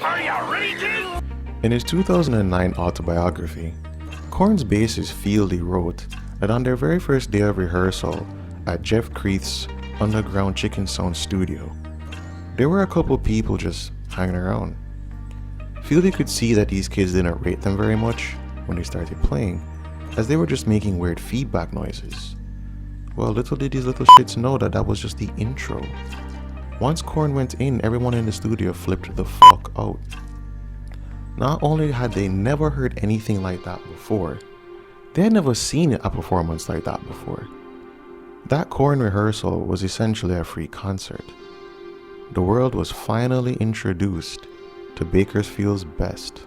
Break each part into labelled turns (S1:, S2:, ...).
S1: Are you ready, kid?
S2: In his 2009 autobiography, Korn's bassist Fieldy wrote that on their very first day of rehearsal at Jeff Creeth's underground Chicken Sound studio, there were a couple people just hanging around. Fieldy could see that these kids didn't rate them very much when they started playing, as they were just making weird feedback noises. Well, little did these little shits know that that was just the intro. Once Korn went in, everyone in the studio flipped the fuck out. Not only had they never heard anything like that before, they had never seen a performance like that before. That Korn rehearsal was essentially a free concert. The world was finally introduced to Bakersfield's best.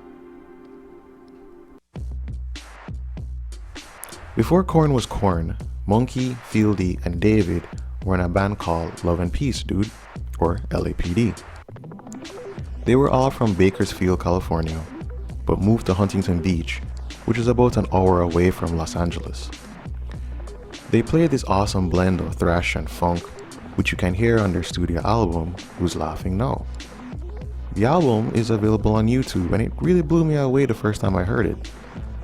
S2: Before Korn was Korn, Monkey, Fieldy, and David were in a band called Love and Peace, Dude, or LAPD. They were all from Bakersfield, California, but moved to Huntington Beach, which is about an hour away from Los Angeles. They played this awesome blend of thrash and funk, which you can hear on their studio album, Who's Laughing Now. The album is available on YouTube, and it really blew me away the first time I heard it.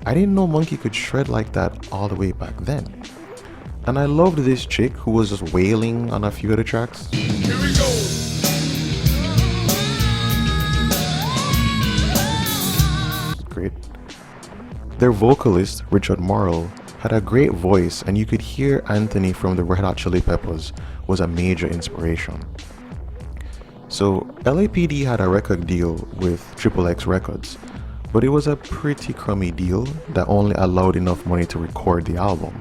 S2: I didn't know Monkey could shred like that all the way back then. And I loved this chick who was just wailing on a few of the tracks.
S1: Here we go.
S2: Great. Their vocalist, Richard Morrill, had a great voice, and you could hear Anthony from the Red Hot Chili Peppers was a major inspiration. So LAPD had a record deal with XXX Records, but it was a pretty crummy deal that only allowed enough money to record the album.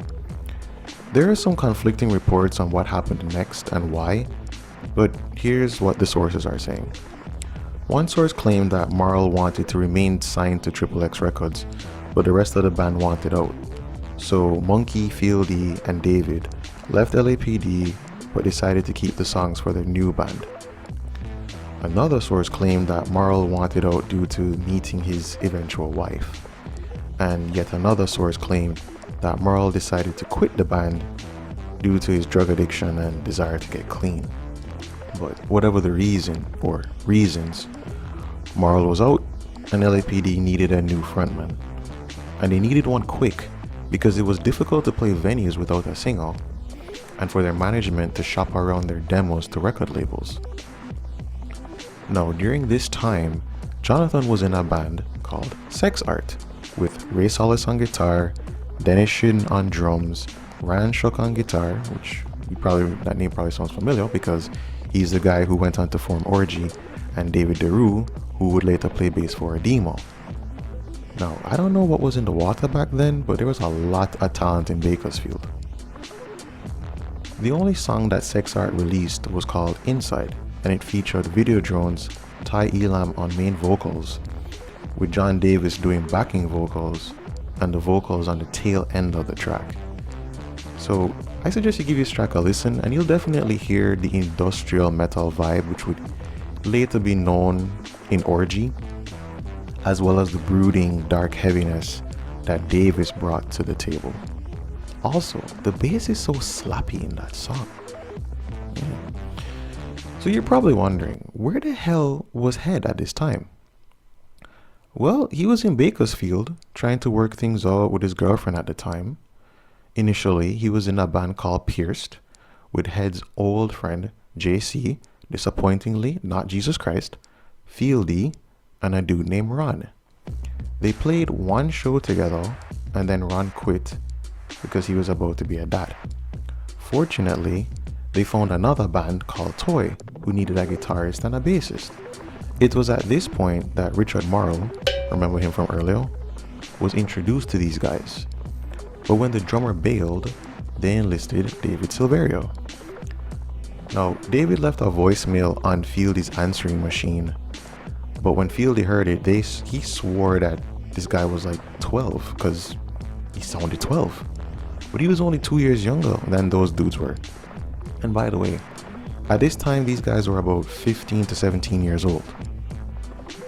S2: There are some conflicting reports on what happened next and why, but here's what the sources are saying. One source claimed that Morrill wanted to remain signed to XXX Records, but the rest of the band wanted out. So Monkey, Fieldy, and David left LAPD but decided to keep the songs for their new band. Another source claimed that Morrill wanted out due to meeting his eventual wife. And yet another source claimed that Morrill decided to quit the band due to his drug addiction and desire to get clean. But whatever the reason or reasons, Morrill was out and LAPD needed a new frontman. And they needed one quick because it was difficult to play venues without a singer, and for their management to shop around their demos to record labels. Now, during this time, Jonathan was in a band called Sex Art with Ray Solis on guitar, Dennis Shin on drums, Ryan Shook on guitar, which that name probably sounds familiar because he's the guy who went on to form Orgy, and David DeRue, who would later play bass for Demo. Now, I don't know what was in the water back then, but there was a lot of talent in Bakersfield. The only song that Sex Art released was called Inside, and it featured Videodrone's Ty Elam on main vocals, with John Davis doing backing vocals and the vocals on the tail end of the track. So I suggest you give this track a listen, and you'll definitely hear the industrial metal vibe which would later be known in Orgy, as well as the brooding dark heaviness that Davis brought to the table. Also, the bass is so slappy in that song. Yeah. So you're probably wondering, where the hell was Head at this time? Well, he was in Bakersfield trying to work things out with his girlfriend at the time. Initially, he was in a band called Pierced with Head's old friend JC, disappointingly not Jesus Christ, Fieldy, and a dude named Ron. They played one show together and then Ron quit because he was about to be a dad. Fortunately, they found another band called Toy who needed a guitarist and a bassist. It was at this point that Richard Morrill, remember him from earlier, was introduced to these guys. But when the drummer bailed, they enlisted David Silverio. Now, David left a voicemail on Fieldy's answering machine, but when Fieldy heard it, he swore that this guy was like 12 because he sounded 12. But he was only 2 years younger than those dudes were. And by the way, at this time, these guys were about 15 to 17 years old.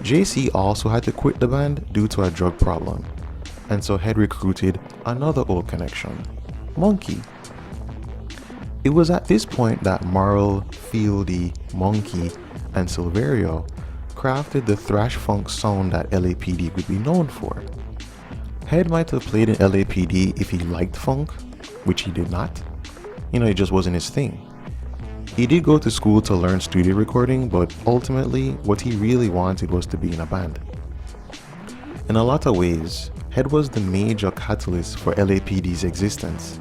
S2: JC also had to quit the band due to a drug problem, and so had recruited another old connection, Monkey. It was at this point that Morrill, Fieldy, Monkey, and Silverio crafted the thrash funk sound that LAPD would be known for. Head might have played in LAPD if he liked funk, which he did not. It just wasn't his thing. He did go to school to learn studio recording, but ultimately, what he really wanted was to be in a band. In a lot of ways, Head was the major catalyst for LAPD's existence,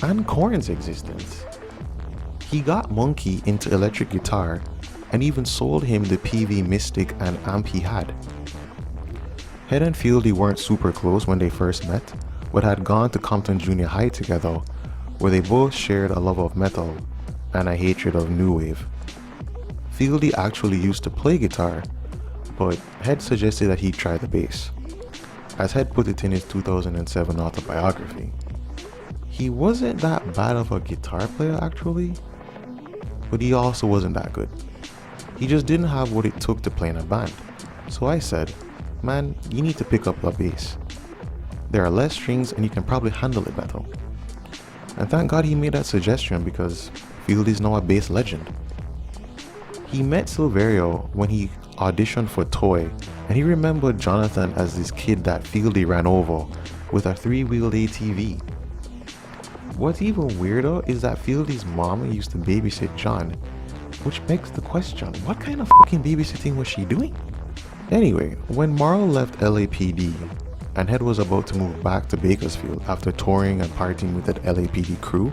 S2: and Korn's existence. He got Monkey into electric guitar and even sold him the PV Mystic and amp he had. Head and Fieldy weren't super close when they first met, but had gone to Compton Junior High together, where they both shared a love of metal and a hatred of new wave. Fieldy actually used to play guitar, but Head suggested that he try the bass. As Head put it in his 2007 autobiography, he wasn't that bad of a guitar player actually, but he also wasn't that good. He just didn't have what it took to play in a band. So I said, man, you need to pick up the bass. There are less strings and you can probably handle it better. And thank God he made that suggestion, because Fieldy's now a bass legend. He met Silverio when he auditioned for Toy, and he remembered Jonathan as this kid that Fieldy ran over with a 3-wheeled ATV. What's even weirder is that Fieldy's mom used to babysit John, which begs the question, what kind of fucking babysitting was she doing? Anyway, when Marl left LAPD and Head was about to move back to Bakersfield after touring and partying with the LAPD crew,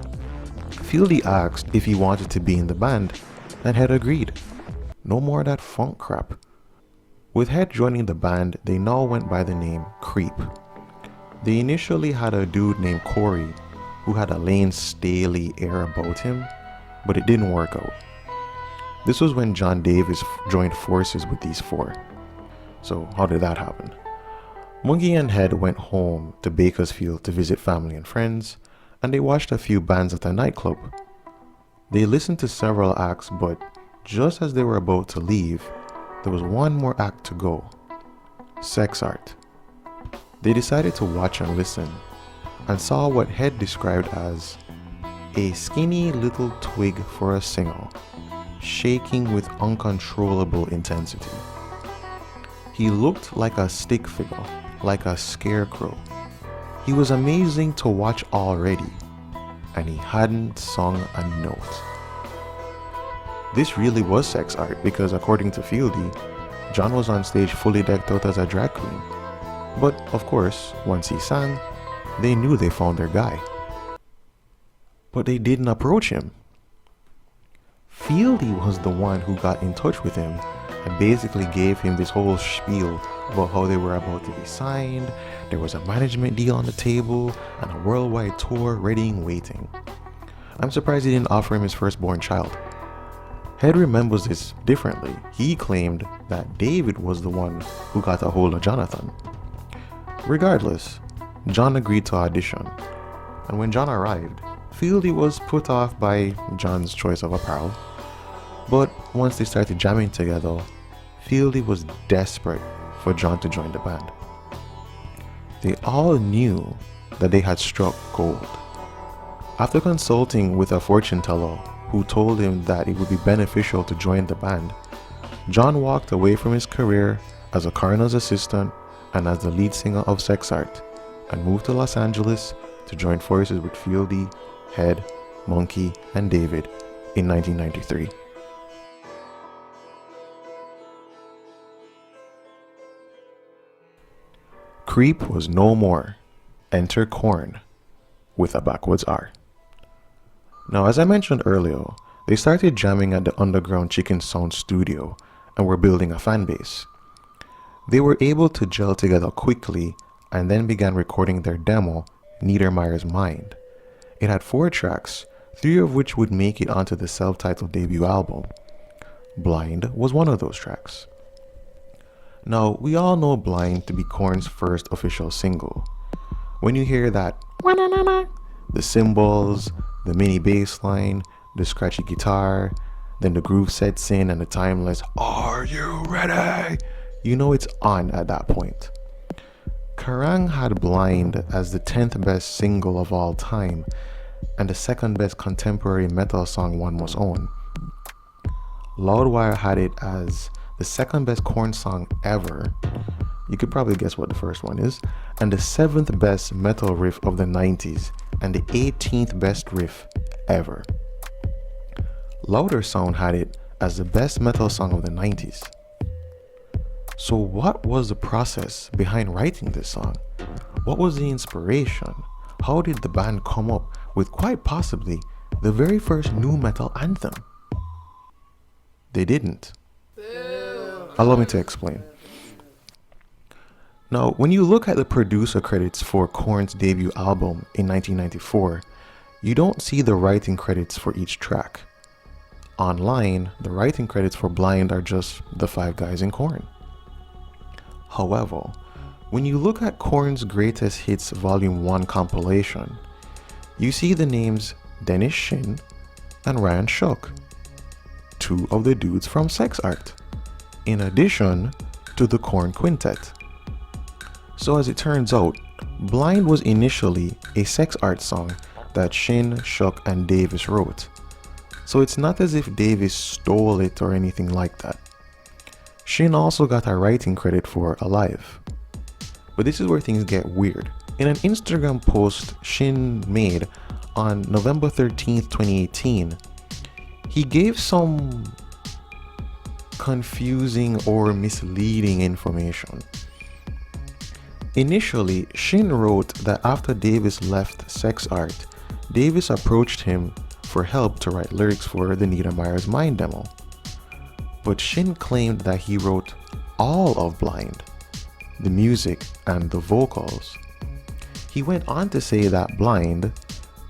S2: Fieldy asked if he wanted to be in the band, and Head agreed. No more of that funk crap. With Head joining the band, they now went by the name Creep. They initially had a dude named Corey who had a Lane Staley air about him, but it didn't work out. This was when John Davis joined forces with these four. So how did that happen? Monkey and Head went home to Bakersfield to visit family and friends, and they watched a few bands at a nightclub. They listened to several acts, but just as they were about to leave, there was one more act to go. Sex Art. They decided to watch and listen, and saw what Head described as a skinny little twig for a singer, shaking with uncontrollable intensity. He looked like a stick figure, like a scarecrow. He was amazing to watch already, and he hadn't sung a note. This really was sex art, because according to Fieldy, John was on stage fully decked out as a drag queen. But of course, once he sang, they knew they found their guy. But they didn't approach him. Fieldy was the one who got in touch with him and basically gave him this whole spiel about how they were about to be signed, there was a management deal on the table, and a worldwide tour ready and waiting. I'm surprised he didn't offer him his firstborn child. Head remembers this differently. He claimed that David was the one who got a hold of Jonathan. Regardless, John agreed to audition, and when John arrived, Fieldy was put off by John's choice of apparel. But once they started jamming together, Fieldy was desperate for John to join the band. They all knew that they had struck gold. After consulting with a fortune teller who told him that it would be beneficial to join the band, John walked away from his career as a coroner's assistant and as the lead singer of Sex Art, and moved to Los Angeles to join forces with Fieldy, Head, Monkey, and David in 1993. Creep was no more. Enter Korn with a backwards R. Now, as I mentioned earlier, they started jamming at the underground Chicken Sound studio and were building a fan base. They were able to gel together quickly and then began recording their demo, Niedermeyer's Mind. It had 4 tracks, 3 of which would make it onto the self-titled debut album. Blind was one of those tracks. Now, we all know Blind to be Korn's first official single. When you hear that, the cymbals, the mini bass line, the scratchy guitar, then the groove sets in and the timeless, "Are you ready?" You know it's on at that point. Kerrang had Blind as the 10th best single of all time, and the 2nd best contemporary metal song one must own. Loudwire had it as the second best Korn song ever. You could probably guess what the first one is. And the 7th best metal riff of the 90s. And the 18th best riff ever. Louder Sound had it as the best metal song of the 90s. So what was the process behind writing this song? What was the inspiration? How did the band come up with quite possibly the very first nu metal anthem? They didn't. Allow me to explain. Now, when you look at the producer credits for Korn's debut album in 1994, you don't see the writing credits for each track. Online, the writing credits for Blind are just the 5 guys in Korn. However, when you look at Korn's Greatest Hits Volume 1 compilation, you see the names Dennis Shin and Ryan Shuck, 2 of the dudes from Sex Art, in addition to the Korn Quintet. So as it turns out, Blind was initially a Sex Art song that Shin, Shuck, and Davis wrote. So it's not as if Davis stole it or anything like that. Shin also got a writing credit for Alive. But this is where things get weird. In an Instagram post Shin made on November 13th, 2018, he gave some confusing or misleading information. Initially, Shin wrote that after Davis left Sex Art, Davis approached him for help to write lyrics for the Niedermeyer's Mind demo. But Shin claimed that he wrote all of Blind, the music and the vocals. He went on to say that Blind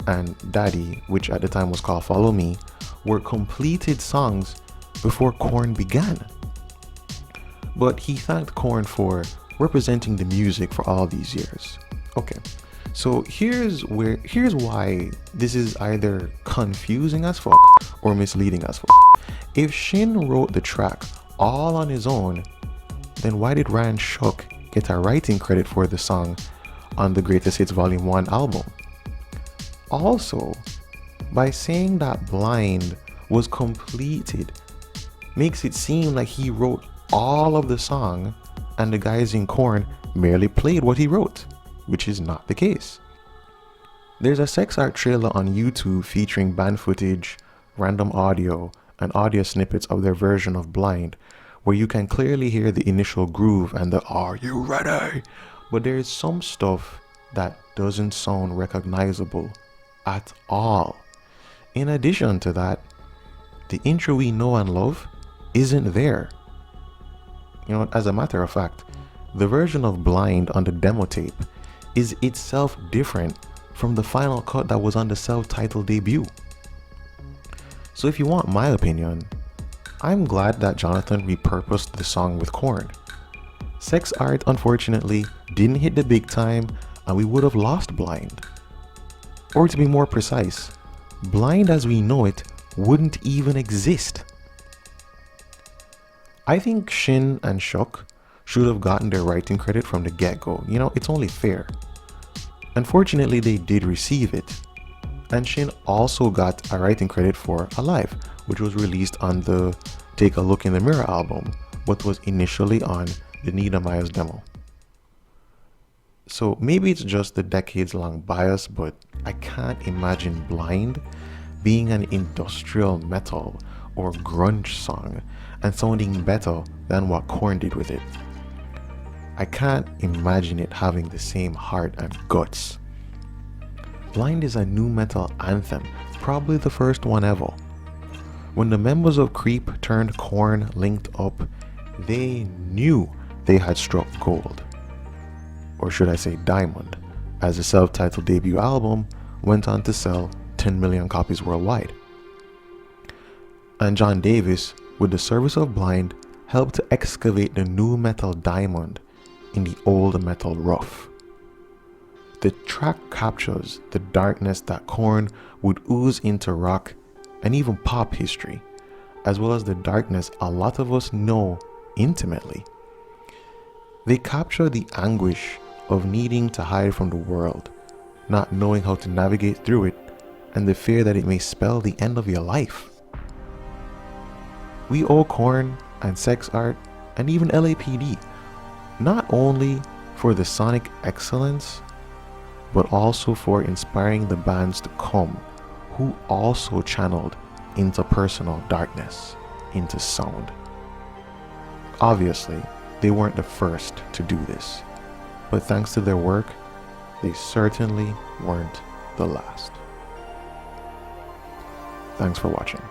S2: and Daddy, which at the time was called Follow Me, were completed songs before Korn began. But he thanked Korn for representing the music for all these years. Okay, so here's why this is either confusing as fuck or misleading as fuck. If Shin wrote the track all on his own, then why did Ryan Shuck get a writing credit for the song on the Greatest Hits Volume 1 album? Also, by saying that Blind was completed makes it seem like he wrote all of the song and the guys in Korn merely played what he wrote, which is not the case. There's a Sex Art trailer on YouTube featuring band footage, random audio, and audio snippets of their version of Blind, where you can clearly hear the initial groove and the "Are you ready?" But there is some stuff that doesn't sound recognizable at all. In addition to that, the intro we know and love isn't there. You know, as a matter of fact, the version of Blind on the demo tape is itself different from the final cut that was on the self-titled debut. So if you want my opinion, I'm glad that Jonathan repurposed the song with Korn. Sex Art unfortunately didn't hit the big time and we would have lost Blind. Or to be more precise, Blind as we know it wouldn't even exist. I think Shin and Shuck should have gotten their writing credit from the get-go. You know, it's only fair. Unfortunately, they did receive it. And Shin also got a writing credit for Alive, which was released on the Take a Look in the Mirror album, but was initially on the Niedermeyer's demo. So maybe it's just the decades-long bias, but I can't imagine Blind being an industrial metal or grunge song and sounding better than what Korn did with it. I can't imagine it having the same heart and guts. Blind is a nu metal anthem, probably the first one ever. When the members of Creep turned Korn linked up, they knew they had struck gold. Or should I say diamond, as the self-titled debut album went on to sell 10 million copies worldwide. And John Davis, with the service of Blind, helped to excavate the nu metal diamond in the old metal rough. The track captures the darkness that Korn would ooze into rock and even pop history, as well as the darkness a lot of us know intimately. They capture the anguish of needing to hide from the world, not knowing how to navigate through it, and the fear that it may spell the end of your life. We owe Korn and Sex Art, and even LAPD, not only for the sonic excellence, but also for inspiring the bands to come who also channeled interpersonal darkness into sound. Obviously, they weren't the first to do this, but thanks to their work, they certainly weren't the last. Thanks for watching.